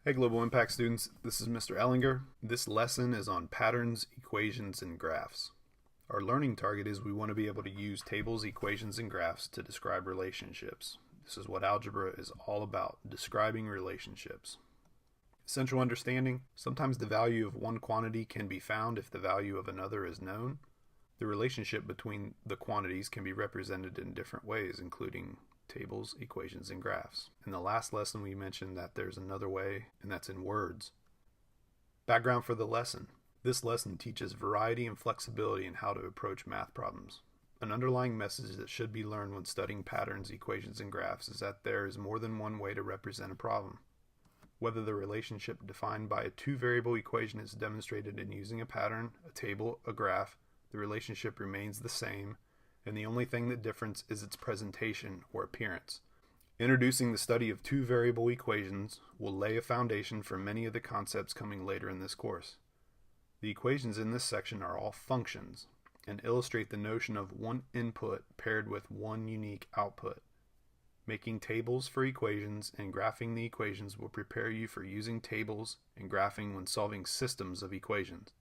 Hey Global Impact students, this is Mr. Ellinger. This lesson is on patterns, equations, and graphs. Our learning target is we want to be able to use tables, equations, and graphs to describe relationships. This is what algebra is all about, describing relationships. Essential understanding: sometimes the value of one quantity can be found if the value of another is known. The relationship between the quantities can be represented in different ways, including tables, equations, and graphs. In the last lesson, we mentioned that there's another way, and that's in words. Background for the lesson. This lesson teaches variety and flexibility in how to approach math problems. An underlying message that should be learned when studying patterns, equations, and graphs is that there is more than one way to represent a problem. Whether the relationship defined by a two-variable equation is demonstrated in using a pattern, a table, a graph, the relationship remains the same, and the only thing that differs is its presentation or appearance. Introducing the study of two-variable equations will lay a foundation for many of the concepts coming later in this course. The equations in this section are all functions and illustrate the notion of one input paired with one unique output. Making tables for equations and graphing the equations will prepare you for using tables and graphing when solving systems of equations.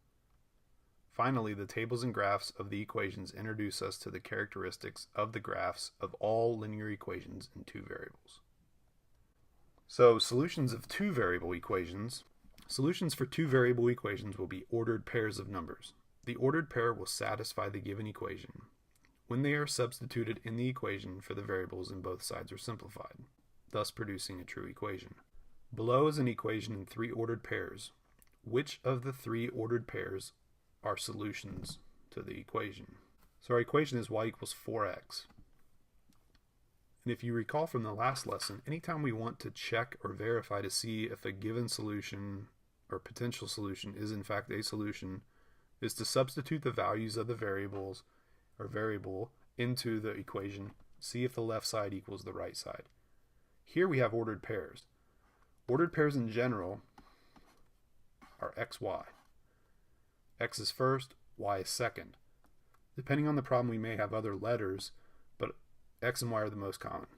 Finally, the tables and graphs of the equations introduce us to the characteristics of the graphs of all linear equations in two variables. So, solutions of two-variable equations. Solutions for two-variable equations will be ordered pairs of numbers. The ordered pair will satisfy the given equation when they are substituted in the equation for the variables and both sides are simplified, thus producing a true equation. Below is an equation in three ordered pairs. Which of the three ordered pairs are solutions to the equation? So our equation is y equals 4x. And if you recall from the last lesson, anytime we want to check or verify to see if a given solution or potential solution is in fact a solution, is to substitute the values of the variables or variable into the equation, see if the left side equals the right side. Here we have ordered pairs. Ordered pairs in general are x, y. X is first, y is second. Depending on the problem, we may have other letters, but x and y are the most common.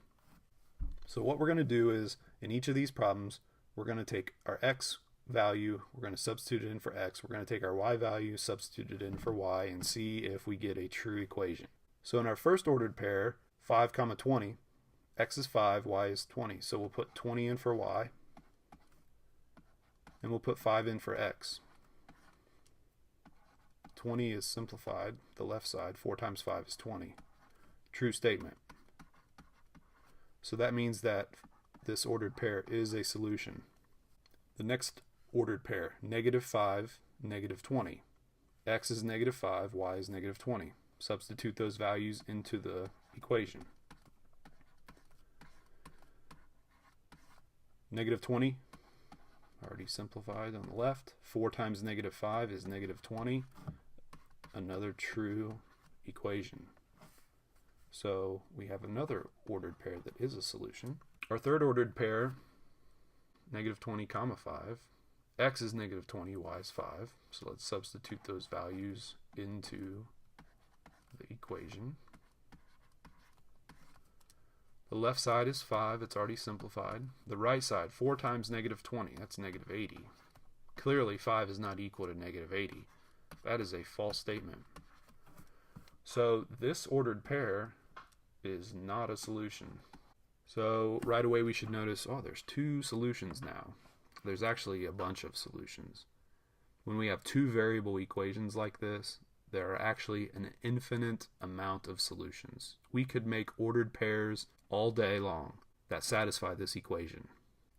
So what we're going to do is, in each of these problems, we're going to take our x value, we're going to substitute it in for x, we're going to take our y value, substitute it in for y, and see if we get a true equation. So in our first ordered pair, 5, 20, x is 5, y is 20. So we'll put 20 in for y, and we'll put 5 in for x. 20 is simplified, the left side. 4 times 5 is 20. True statement. So that means that this ordered pair is a solution. The next ordered pair, -5, -20. X is -5, y is -20. Substitute those values into the equation. -20, already simplified on the left. 4 times -5 is -20. Another true equation. So we have another ordered pair that is a solution. Our third ordered pair, -20, 5. X is -20, y is 5. So let's substitute those values into the equation. The left side is 5, it's already simplified. The right side, 4 times -20, that's -80. Clearly 5 is not equal to -80. That is a false statement. So this ordered pair is not a solution. So right away we should notice, oh, there's two solutions now. There's actually a bunch of solutions. When we have two variable equations like this, there are actually an infinite amount of solutions. We could make ordered pairs all day long that satisfy this equation.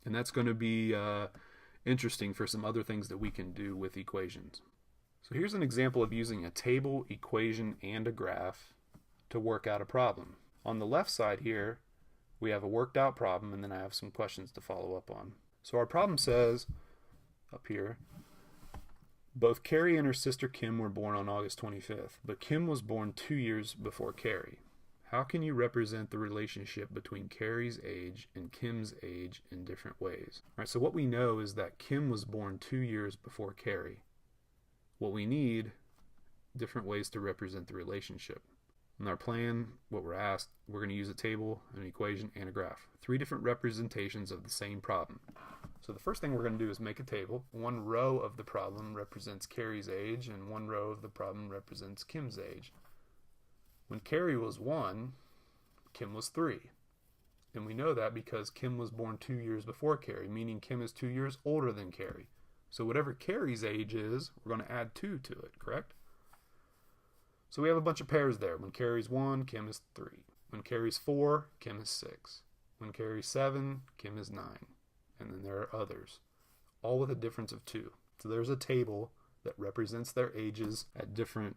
And that's going to be interesting for some other things that we can do with equations. So here's an example of using a table, equation, and a graph to work out a problem. On the left side here, we have a worked out problem, and then I have some questions to follow up on. So our problem says, up here, both Carrie and her sister Kim were born on August 25th, but Kim was born 2 years before Carrie. How can you represent the relationship between Carrie's age and Kim's age in different ways? All right, so what we know is that Kim was born 2 years before Carrie. What we need, different ways to represent the relationship. In our plan, what we're asked, we're going to use a table, an equation, and a graph. 3 different representations of the same problem. So the first thing we're going to do is make a table. One row of the problem represents Carrie's age, and one row of the problem represents Kim's age. When Carrie was 1, Kim was 3. And we know that because Kim was born 2 years before Carrie, meaning Kim is 2 years older than Carrie. So whatever Carrie's age is, we're going to add 2 to it, correct? So we have a bunch of pairs there. When Carrie's 1, Kim is 3. When Carrie's 4, Kim is 6. When Carrie's 7, Kim is 9. And then there are others, all with a difference of 2. So there's a table that represents their ages at different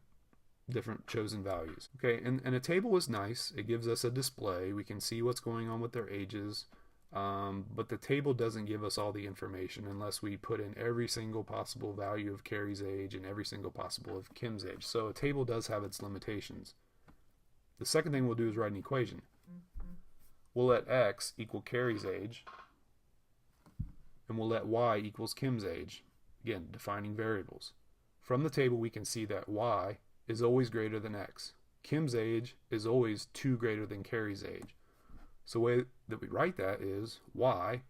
chosen values. Okay, and a table is nice. It gives us a display. We can see what's going on with their ages, but the table doesn't give us all the information unless we put in every single possible value of Carrie's age and every single possible of Kim's age. So a table does have its limitations. The second thing we'll do is write an equation. We'll let x equal Carrie's age, and we'll let y equals Kim's age. Again, defining variables. From the table, we can see that y is always greater than x. Kim's age is always 2 greater than Carrie's age. So the way that we write that is y,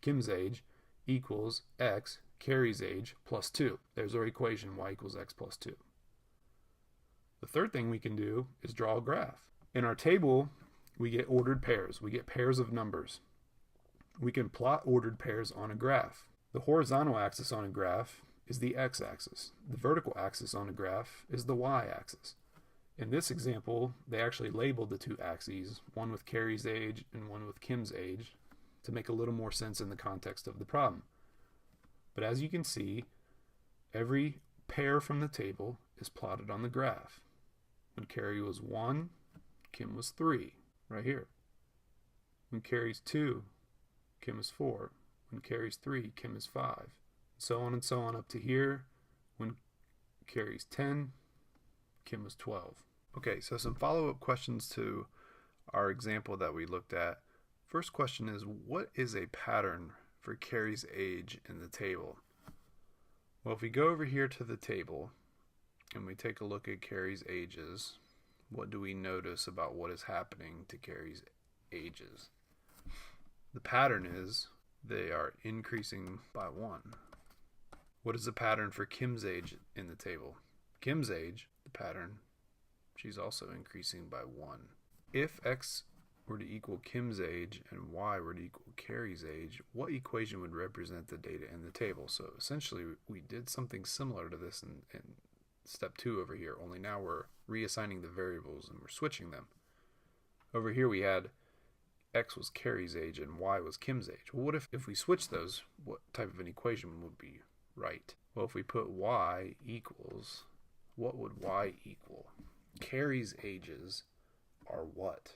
Kim's age, equals x, Carrie's age, plus 2. There's our equation, y equals x plus 2. The third thing we can do is draw a graph. In our table, we get ordered pairs. We get pairs of numbers. We can plot ordered pairs on a graph. The horizontal axis on a graph is the x-axis. The vertical axis on a graph is the y-axis. In this example, they actually labeled the 2 axes, one with Carrie's age and one with Kim's age, to make a little more sense in the context of the problem. But as you can see, every pair from the table is plotted on the graph. When Carrie was 1, Kim was 3, right here. When Carrie's 2, Kim is 4. When Carrie's 3, Kim is 5. So on and so on up to here. When Carrie's 10, Kim was 12. Okay, so some follow-up questions to our example that we looked at. First question is, what is a pattern for Carrie's age in the table? Well, if we go over here to the table and we take a look at Carrie's ages, what do we notice about what is happening to Carrie's ages? The pattern is they are increasing by 1. What is the pattern for Kim's age in the table? Kim's age, the pattern, she's also increasing by 1. If x were to equal Kim's age and y were to equal Carrie's age, what equation would represent the data in the table? So essentially, we did something similar to this in step 2 over here, only now we're reassigning the variables and we're switching them. Over here we had x was Carrie's age and y was Kim's age. Well, what if we switch those, what type of an equation would be right? Well, if we put y equals, what would y equal? Carrie's ages are what?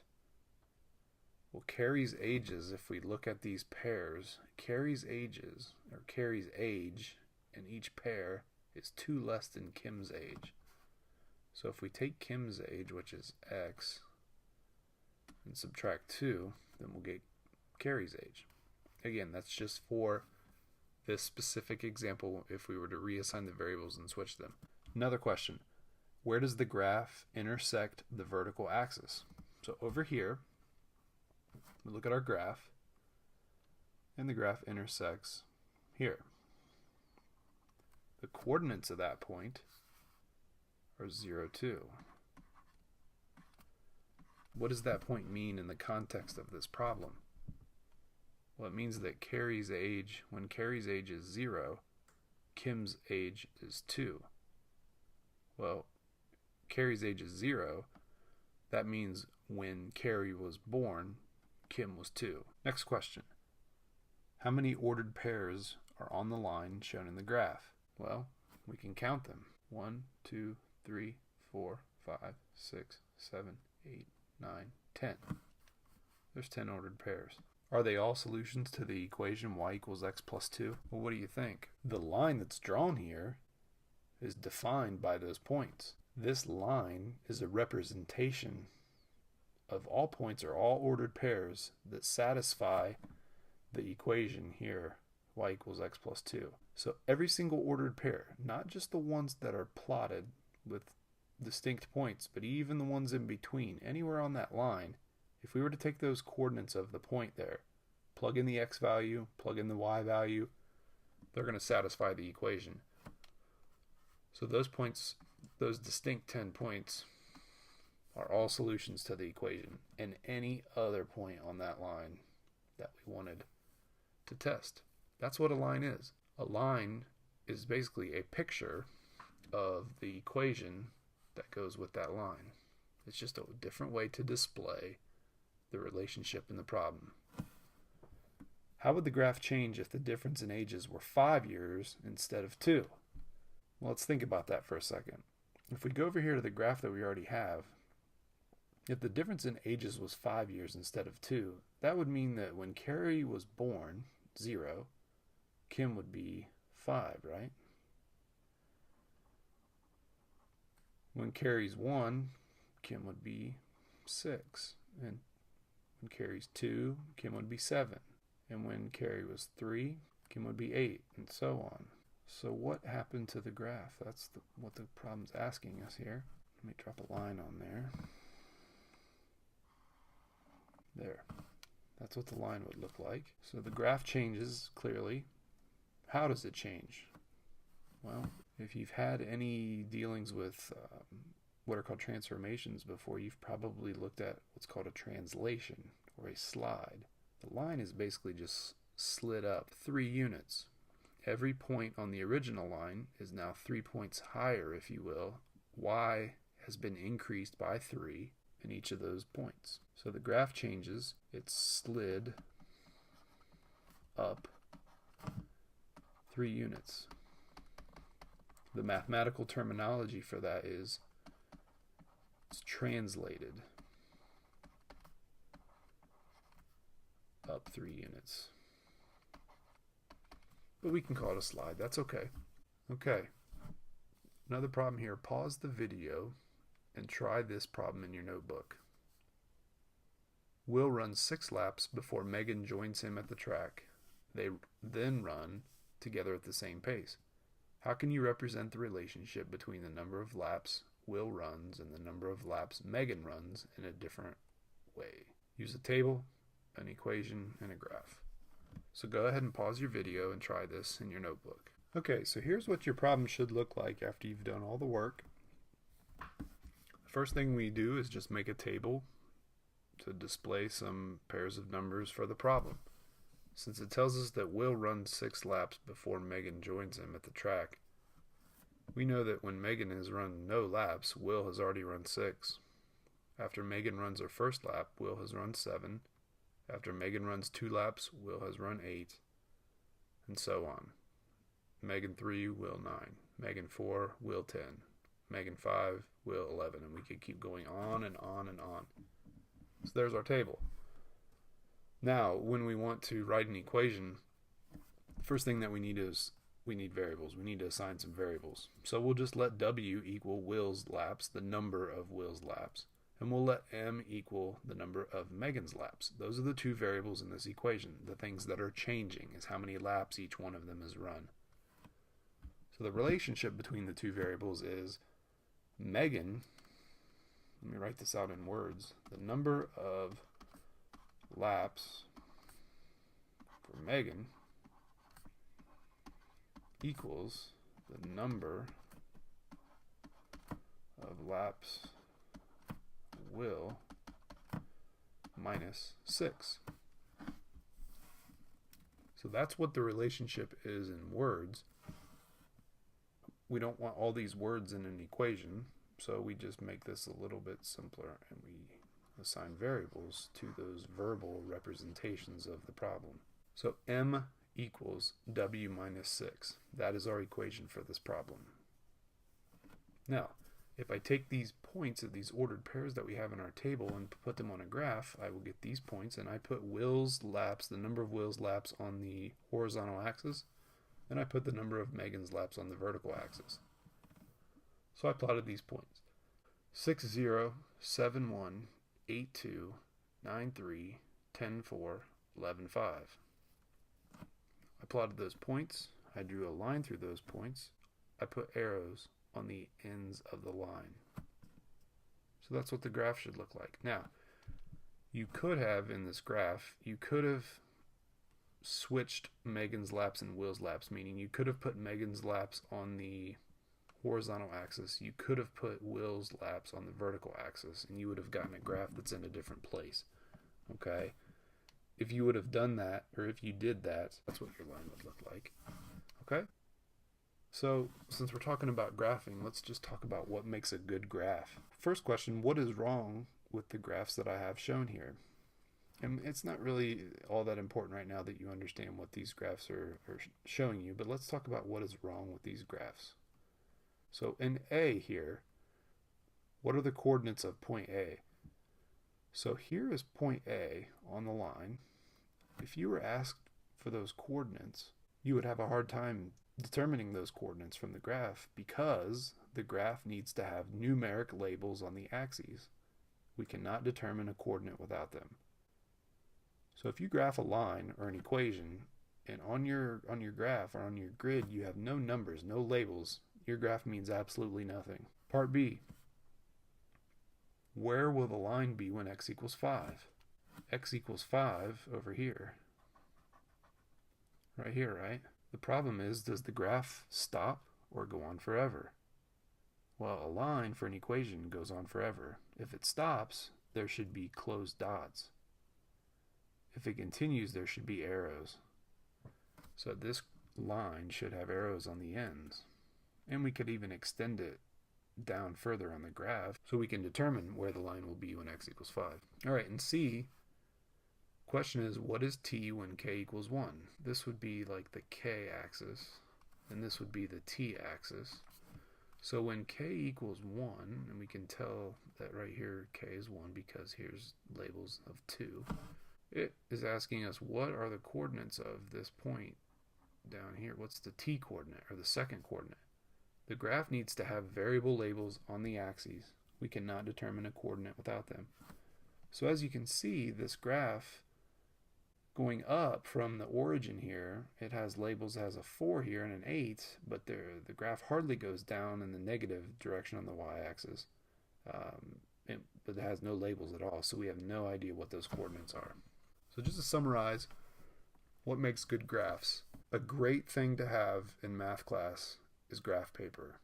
Well, Carrie's ages, if we look at these pairs, Carrie's ages, or Carrie's age in each pair is 2 less than Kim's age. So if we take Kim's age, which is x, and subtract 2, then we'll get Carrie's age. Again, that's just for this specific example if we were to reassign the variables and switch them. Another question, where does the graph intersect the vertical axis? So over here, we look at our graph, and the graph intersects here. The coordinates of that point are 0, 2. What does that point mean in the context of this problem? Well, it means that Carrie's age, when Carrie's age is 0, Kim's age is 2. Well, Carrie's age is 0. That means when Carrie was born, Kim was 2. Next question. How many ordered pairs are on the line shown in the graph? Well, we can count them. 1, 2, 3, 4, 5, 6, 7, 8, 9, 10. There's 10 ordered pairs. Are they all solutions to the equation y equals x plus 2? Well, what do you think? The line that's drawn here is defined by those points. This line is a representation of all points or all ordered pairs that satisfy the equation here, y equals x plus 2. So every single ordered pair, not just the ones that are plotted with distinct points, but even the ones in between, anywhere on that line, if we were to take those coordinates of the point there, Plug in the x value, plug in the y value. They're going to satisfy the equation. So those points, those distinct 10 points, are all solutions to the equation, and any other point on that line that we wanted to test. That's what a line is. A line is basically a picture of the equation that goes with that line. It's just a different way to display the relationship in the problem. How would the graph change if the difference in ages were 5 years instead of 2? Well, let's think about that for a second. If we go over here to the graph that we already have, if the difference in ages was 5 years instead of 2, that would mean that when Carrie was born, 0, Kim would be 5, right? When Carrie's 1, Kim would be 6. And when Carrie's 2, Kim would be 7. And when Carrie was 3, Kim would be 8, and so on. So what happened to the graph? That's what the problem's asking us here. Let me drop a line on there. There. That's what the line would look like. So the graph changes clearly. How does it change? Well, if you've had any dealings with what are called transformations before, you've probably looked at what's called a translation or a slide. The line is basically just slid up 3 units. Every point on the original line is now 3 points higher, if you will. Y has been increased by 3 in each of those points. So the graph changes. It's slid up 3 units. The mathematical terminology for that is it's translated up 3 units. But we can call it a slide. That's okay. Okay. Another problem here. Pause the video and try this problem in your notebook. Will runs 6 laps before Megan joins him at the track. They then run together at the same pace. How can you represent the relationship between the number of laps Will runs and the number of laps Megan runs in a different way? Use a table, an equation, and a graph. So go ahead and pause your video and try this in your notebook. Okay, so here's what your problem should look like after you've done all the work. The first thing we do is just make a table to display some pairs of numbers for the problem. Since it tells us that Will runs 6 laps before Megan joins him at the track, we know that when Megan has run no laps, Will has already run 6. After Megan runs her first lap, Will has run 7. After Megan runs 2 laps, Will has run 8, and so on. Megan 3, Will 9. Megan 4, Will 10. Megan 5, Will 11, and we could keep going on and on and on. So there's our table. Now, when we want to write an equation, the first thing that we need is we need variables. We need to assign some variables. So we'll just let W equal Will's laps, the number of Will's laps. And we'll let M equal the number of Megan's laps. Those are the 2 variables in this equation. The things that are changing is how many laps each one of them has run. So the relationship between the 2 variables is Megan, let me write this out in words, the number of laps for Megan equals the number of laps Will minus 6. So that's what the relationship is in words. We don't want all these words in an equation, so we just make this a little bit simpler and we assign variables to those verbal representations of the problem. So M equals W minus 6. That is our equation for this problem. Now, if I take these points of these ordered pairs that we have in our table and put them on a graph, I will get these points, and I put Will's laps, the number of Will's laps on the horizontal axis, and I put the number of Megan's laps on the vertical axis. So I plotted these points. 6, 0, 7, 1, 8, 2, 9, 3, 10, 4, 11, 5. I plotted those points. I drew a line through those points. I put arrows on the ends of the line. So that's what the graph should look like. Now, you could have in this graph, you could have switched Megan's laps and Will's laps, meaning you could have put Megan's laps on the horizontal axis, you could have put Will's laps on the vertical axis, and you would have gotten a graph that's in a different place. Okay? If you would have done that, or if you did that, that's what your line would look like. Okay? So, since we're talking about graphing, let's just talk about what makes a good graph. First question, what is wrong with the graphs that I have shown here? And it's not really all that important right now that you understand what these graphs are showing you, but let's talk about what is wrong with these graphs. So in A here, what are the coordinates of point A? So here is point A on the line. If you were asked for those coordinates, you would have a hard time determining those coordinates from the graph because the graph needs to have numeric labels on the axes. We cannot determine a coordinate without them. So if you graph a line or an equation, and on your graph or on your grid you have no numbers, no labels, your graph means absolutely nothing. Part B. Where will the line be when x equals 5? X equals 5 over here. Right here, right? The problem is, does the graph stop or go on forever? Well, a line for an equation goes on forever. If it stops, there should be closed dots. If it continues, there should be arrows. So this line should have arrows on the ends. And we could even extend it down further on the graph so we can determine where the line will be when x equals 5. All right, in C, question is, what is t when k equals 1? This would be like the k-axis, and this would be the t-axis. So when k equals 1, and we can tell that right here k is 1 because here's labels of 2, it is asking us what are the coordinates of this point down here. What's the t coordinate, or the second coordinate? The graph needs to have variable labels on the axes. We cannot determine a coordinate without them. So as you can see, this graph going up from the origin here, it has labels, it has a 4 here and an 8, but the graph hardly goes down in the negative direction on the y-axis. But it has no labels at all, so we have no idea what those coordinates are. So just to summarize, what makes good graphs? A great thing to have in math class is graph paper.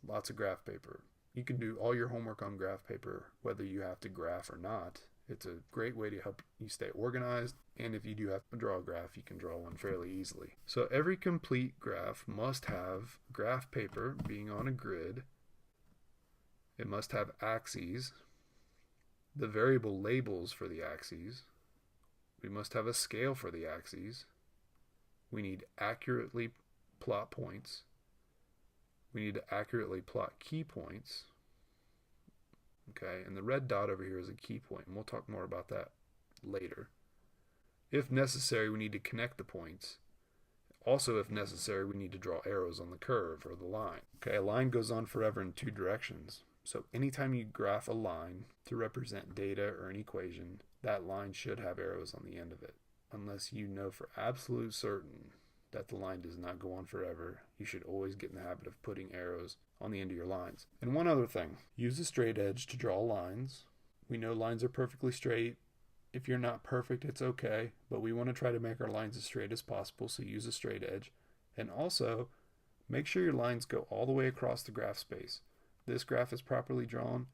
Lots of graph paper. You can do all your homework on graph paper, whether you have to graph or not. It's a great way to help you stay organized, and if you do have to draw a graph, you can draw one fairly easily. So every complete graph must have graph paper being on a grid. It must have axes, the variable labels for the axes. We must have a scale for the axes. We need accurately plot points. We need to accurately plot key points. Okay, and the red dot over here is a key point, and we'll talk more about that later. If necessary, we need to connect the points. Also, if necessary, we need to draw arrows on the curve or the line. Okay, a line goes on forever in two directions. So anytime you graph a line to represent data or an equation, that line should have arrows on the end of it. Unless you know for absolute certain that the line does not go on forever, you should always get in the habit of putting arrows on the end of your lines. And one other thing, use a straight edge to draw lines. We know lines are perfectly straight. If you're not perfect, it's okay, but we want to try to make our lines as straight as possible, so use a straight edge. And also, make sure your lines go all the way across the graph space. This graph is properly drawn.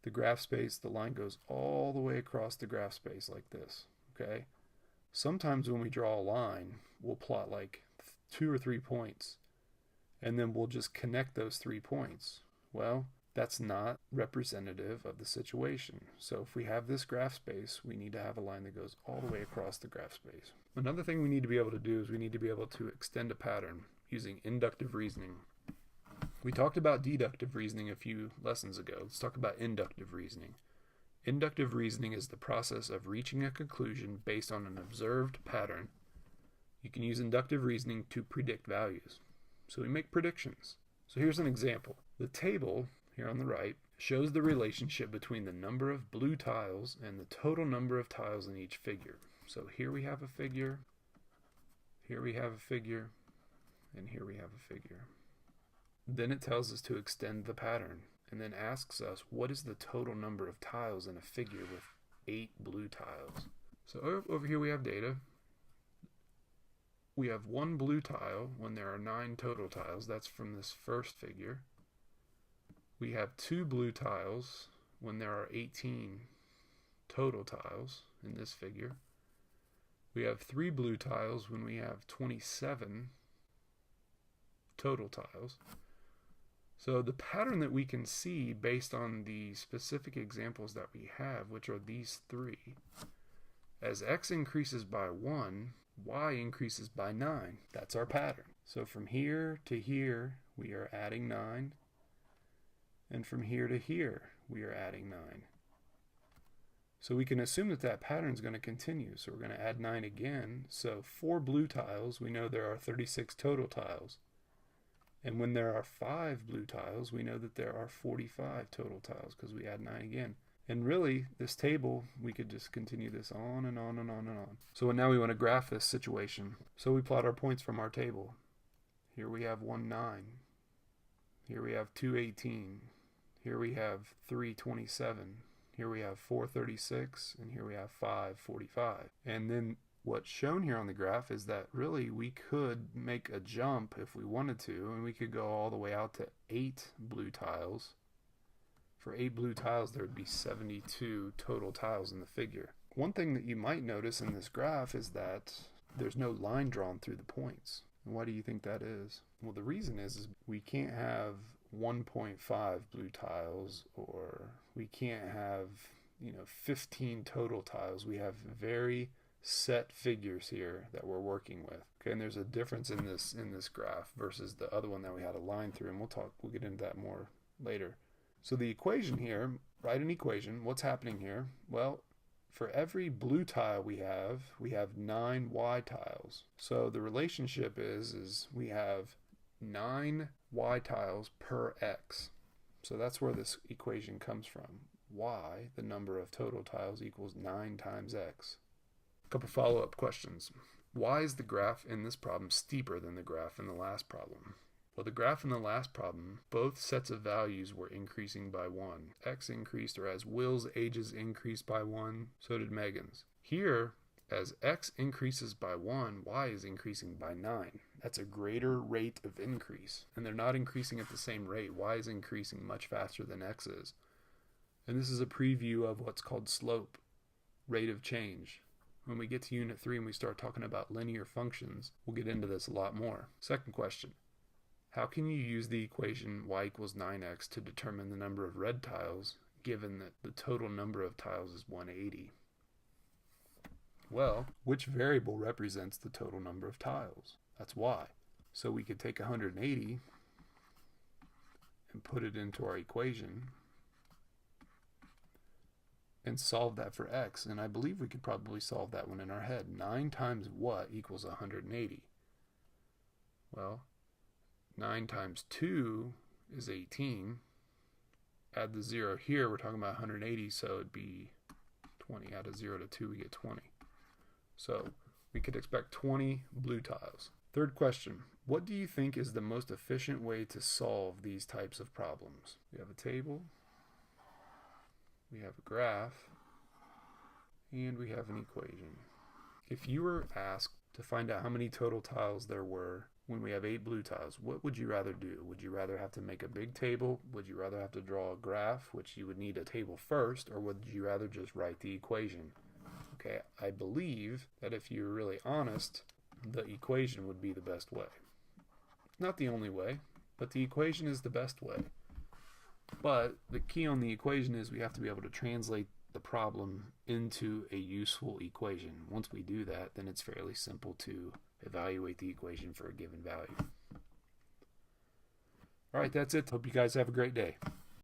The graph space, the line goes all the way across the graph space like this, okay? Sometimes when we draw a line, we'll plot like 2 or 3 points, and then we'll just connect those 3 points. Well, that's not representative of the situation. So if we have this graph space, we need to have a line that goes all the way across the graph space. Another thing we need to be able to do is we need to be able to extend a pattern using inductive reasoning. We talked about deductive reasoning a few lessons ago. Let's talk about inductive reasoning. Inductive reasoning is the process of reaching a conclusion based on an observed pattern. You can use inductive reasoning to predict values. So we make predictions. So here's an example. The table here on the right shows the relationship between the number of blue tiles and the total number of tiles in each figure. So here we have a figure, here we have a figure, and here we have a figure. Then it tells us to extend the pattern and then asks us what is the total number of tiles in a figure with 8 blue tiles. So over here we have data. we have one blue tile when there are 9 total tiles. That's from this first figure. We have 2 blue tiles when there are 18 total tiles in this figure. We have 3 blue tiles when we have 27 total tiles. So the pattern that we can see based on the specific examples that we have, which are these 3, as x increases by 1, y increases by 9. That's our pattern. So from here to here, we are adding 9. And from here to here, we are adding 9. So we can assume that that pattern is going to continue. So we're going to add 9 again. So 4 blue tiles, we know there are 36 total tiles. And when there are 5 blue tiles, we know that there are 45 total tiles because we add 9 again. And really, this table, we could just continue this on and on and on and on. So now we want to graph this situation. So we plot our points from our table. Here we have 1, 9. Here we have 2, 18. Here we have 3, 27. Here we have 4, 36. And here we have 5, 45. And then what's shown here on the graph is that really we could make a jump if we wanted to, and we could go all the way out to 8 blue tiles. For 8 blue tiles, there would be 72 total tiles in the figure. One thing that you might notice in this graph is that there's no line drawn through the points. And why do you think that is? Well, the reason is we can't have 1.5 blue tiles, or we can't have 15 total tiles. We have very set figures here that we're working with. Okay, and there's a difference in this graph versus the other one that we had a line through, and we'll get into that more later. So the equation here, write an equation. What's happening here? Well, for every blue tile we have 9 y tiles. So the relationship is we have 9 y tiles per x. So that's where this equation comes from. Y, the number of total tiles, equals 9 times x. A couple follow-up questions. Why is the graph in this problem steeper than the graph in the last problem? Well, the graph in the last problem, both sets of values were increasing by 1. X increased, or as Will's ages increased by 1, so did Megan's. Here, as X increases by 1, Y is increasing by 9. That's a greater rate of increase. And they're not increasing at the same rate. Y is increasing much faster than X is. And this is a preview of what's called slope, rate of change. When we get to Unit 3 and we start talking about linear functions, we'll get into this a lot more. Second question. How can you use the equation y equals 9x to determine the number of red tiles, given that the total number of tiles is 180? Well, which variable represents the total number of tiles? That's y. So we could take 180 and put it into our equation and solve that for x. And I believe we could probably solve that one in our head. 9 times what equals 180? Well, 9 times 2 is 18. Add the 0 here, we're talking about 180, so it'd be 20. Add a 0 to 2, we get 20. So we could expect 20 blue tiles. Third question. What do you think is the most efficient way to solve these types of problems? We have a table, we have a graph, and we have an equation. If you were asked to find out how many total tiles there were when we have 8 blue tiles, what would you rather do? Would you rather have to make a big table? Would you rather have to draw a graph, which you would need a table first, or would you rather just write the equation? Okay, I believe that if you're really honest, the equation would be the best way. Not the only way, but the equation is the best way. But the key on the equation is we have to be able to translate the problem into a useful equation. Once we do that, then it's fairly simple to evaluate the equation for a given value. All right, that's it. Hope you guys have a great day.